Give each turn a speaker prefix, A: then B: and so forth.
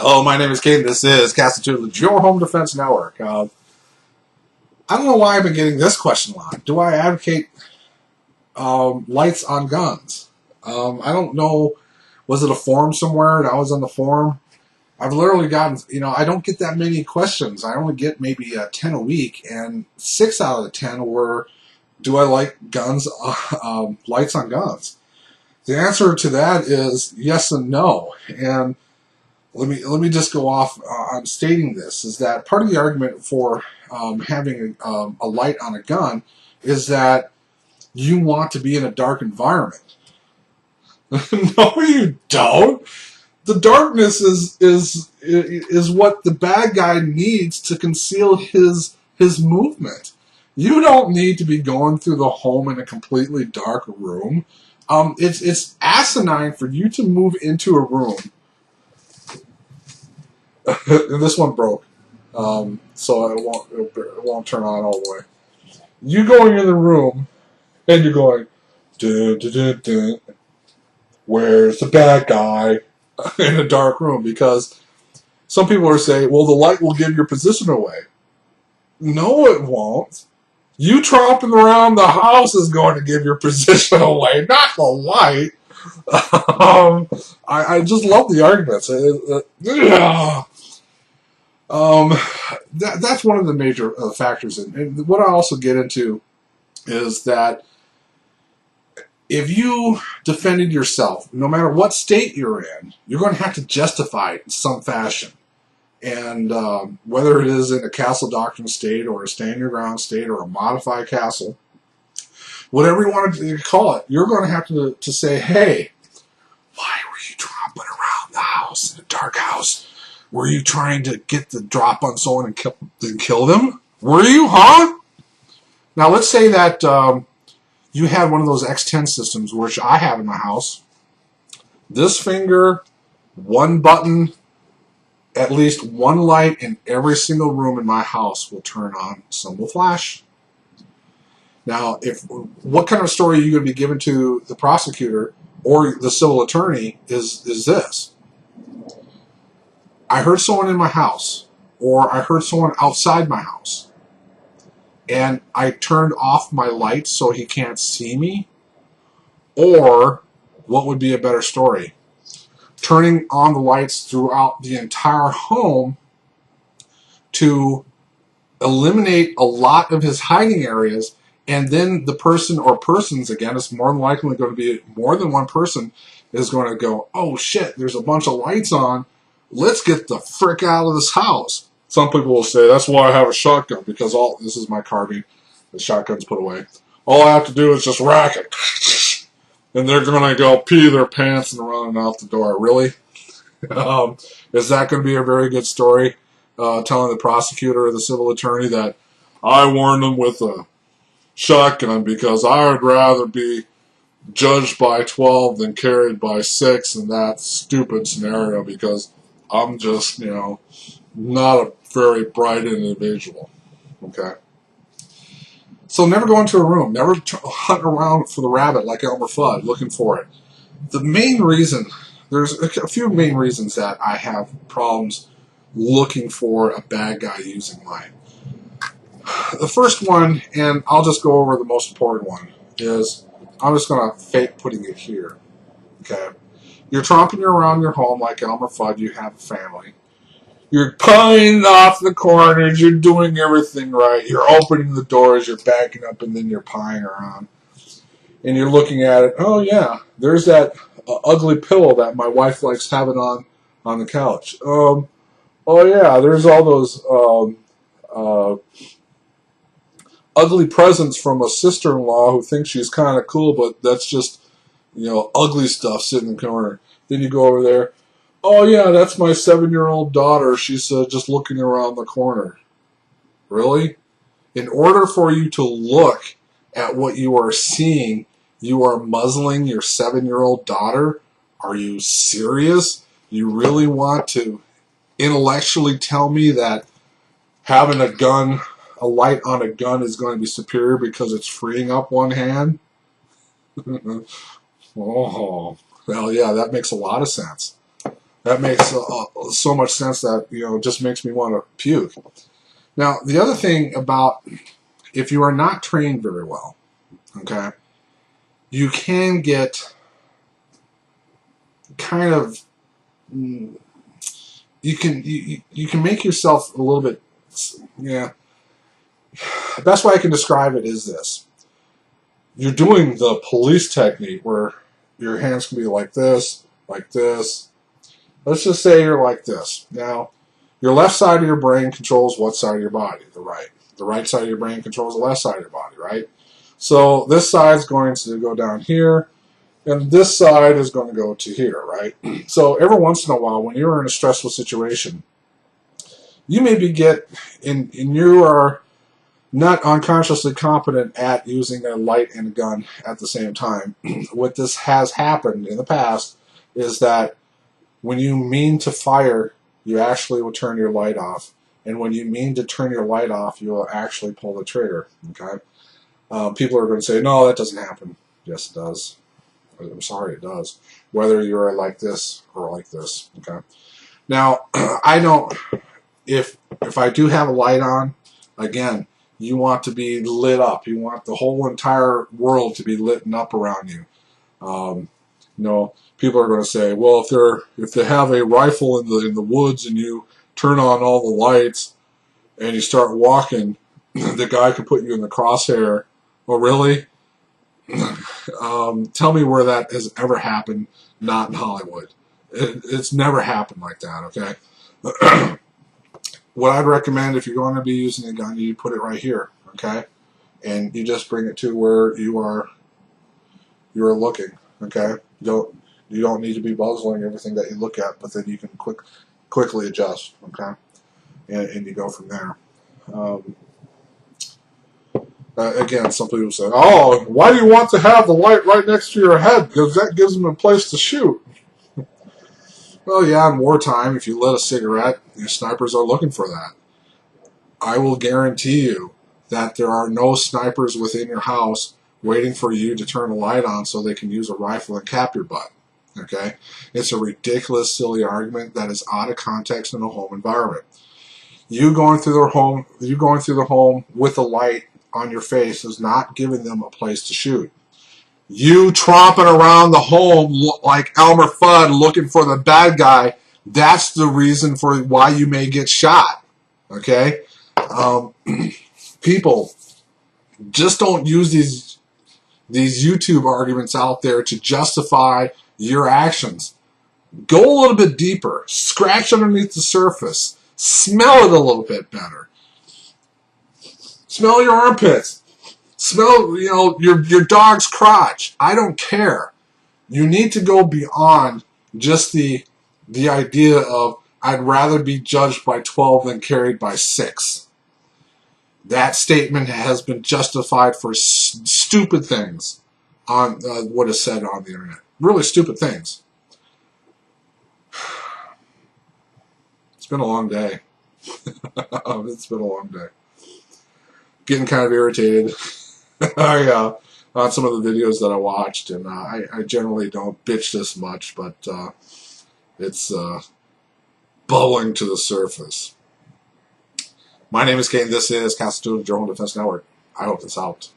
A: Hello, my name is Kate. This is Castle your home defense network. I don't know why I've been getting this question a lot. Do I advocate lights on guns? I don't know. Was it a forum somewhere that I was on the forum? I've literally gotten, I don't get that many questions. I only get maybe 10 a week, and 6 out of the 10 were, do I like guns, lights on guns? The answer to that is yes and no. And let me just go off on stating this, is that part of the argument for having a light on a gun is that you want to be in a dark environment. No, you don't. The darkness is what the bad guy needs to conceal his movement. You don't need to be going through the home in a completely dark room. It's asinine for you to move into a room. And this one broke, so it won't turn on all the way. You going in the room, and you're going, dun, dun, dun, dun. Where's the bad guy in a dark room? Because some people are saying, well, the light will give your position away. No, it won't. You tromping around the house is going to give your position away, not the light. I just love the arguments. That's one of the major factors. And what I also get into is that if you defended yourself, no matter what state you're in, you're going to have to justify it in some fashion. And whether it is in a castle doctrine state or a stand your ground state or a modified castle, whatever you want to call it, you're going to have to say, hey, why were you tromping around the house in a dark house? Were you trying to get the drop on someone and kill them? Were you, huh? Now, let's say that you had one of those X10 systems, which I have in my house. This finger, one button, at least one light in every single room in my house will turn on. Some will flash. Now, what kind of story are you going to be giving to the prosecutor or the civil attorney is this? I heard someone in my house, or I heard someone outside my house, and I turned off my lights so he can't see me? Or, what would be a better story? Turning on the lights throughout the entire home to eliminate a lot of his hiding areas, and then the person or persons, again, it's more than likely going to be more than one person, is going to go, oh shit, there's a bunch of lights on, let's get the frick out of this house. Some people will say, that's why I have a shotgun, because this is my carbine, the shotgun's put away. All I have to do is just rack it. And they're going to go pee their pants and run out the door. Really? Is that going to be a very good story? Telling the prosecutor or the civil attorney that I warned them with a shotgun because I would rather be judged by 12 than carried by 6 in that stupid scenario because I'm just, not a very bright individual. Okay? So never go into a room. Never hunt around for the rabbit like Elmer Fudd, looking for it. The main reason, there's a few main reasons that I have problems looking for a bad guy using light. The first one, and I'll just go over the most important one, is I'm just going to fake putting it here. Okay? You're tromping around your home like Elmer Fudd, you have a family. You're pulling off the corners, you're doing everything right, you're opening the doors, you're backing up, and then you're pieing around. And you're looking at it, oh yeah, there's that ugly pillow that my wife likes having on the couch. Oh yeah, there's all those ugly presents from a sister-in-law who thinks she's kind of cool, but that's just, ugly stuff sitting in the corner. Then you go over there. Oh, yeah, that's my 7-year-old daughter. She's just looking around the corner. Really? In order for you to look at what you are seeing, you are muzzling your 7-year-old daughter? Are you serious? You really want to intellectually tell me that having a light on a gun is going to be superior because it's freeing up one hand? Oh, well, yeah, that makes a lot of sense. That makes so much sense that, it just makes me want to puke. Now, the other thing about if you are not trained very well, okay, you can get kind of, you can make yourself a little bit, yeah. The best way I can describe it is this. You're doing the police technique where your hands can be like this, like this. Let's just say you're like this. Now, your left side of your brain controls what side of your body? The right. The right side of your brain controls the left side of your body, right? So this side is going to go down here, and this side is going to go to here, right? So every once in a while, when you're in a stressful situation, you maybe you are not unconsciously competent at using a light and a gun at the same time. What this has happened in the past is that when you mean to fire, you actually will turn your light off. And when you mean to turn your light off, you will actually pull the trigger. Okay? People are going to say, no, that doesn't happen. Yes, it does. I'm sorry, it does. Whether you're like this or like this. Okay? Now, I don't, if I do have a light on, again, you want to be lit up. You want the whole entire world to be lit up around you. People are going to say, well, if they have a rifle in the woods and you turn on all the lights and you start walking, the guy could put you in the crosshair. Oh, really? Tell me where that has ever happened. Not in Hollywood. It's never happened like that. Okay. What I'd recommend if you're going to be using a gun, you put it right here. Okay, and you just bring it to where you are looking. Okay. You don't need to be muzzling everything that you look at, but then you can quickly adjust, okay? And you go from there. Again, some people say, oh, why do you want to have the light right next to your head? Because that gives them a place to shoot. Well, yeah, in wartime, if you lit a cigarette, your snipers are looking for that. I will guarantee you that there are no snipers within your house waiting for you to turn a light on so they can use a rifle and cap your butt. Okay? It's a ridiculous, silly argument that is out of context in a home environment. You going through the home with a light on your face is not giving them a place to shoot. You tromping around the home like Elmer Fudd looking for the bad guy, that's the reason for why you may get shot. Okay? People, just don't use these YouTube arguments out there to justify your actions. Go a little bit deeper. Scratch underneath the surface. Smell it a little bit better. Smell your armpits. Smell, your dog's crotch. I don't care. You need to go beyond just the idea of I'd rather be judged by 12 than carried by 6. That statement has been justified for stupid things on what is said on the internet. Really stupid things. It's been a long day. It's been a long day. Getting kind of irritated on some of the videos that I watched, and I generally don't bitch this much, but it's bubbling to the surface. My name is Kane. This is Constitutional Journal Defense Network. I hope this helped.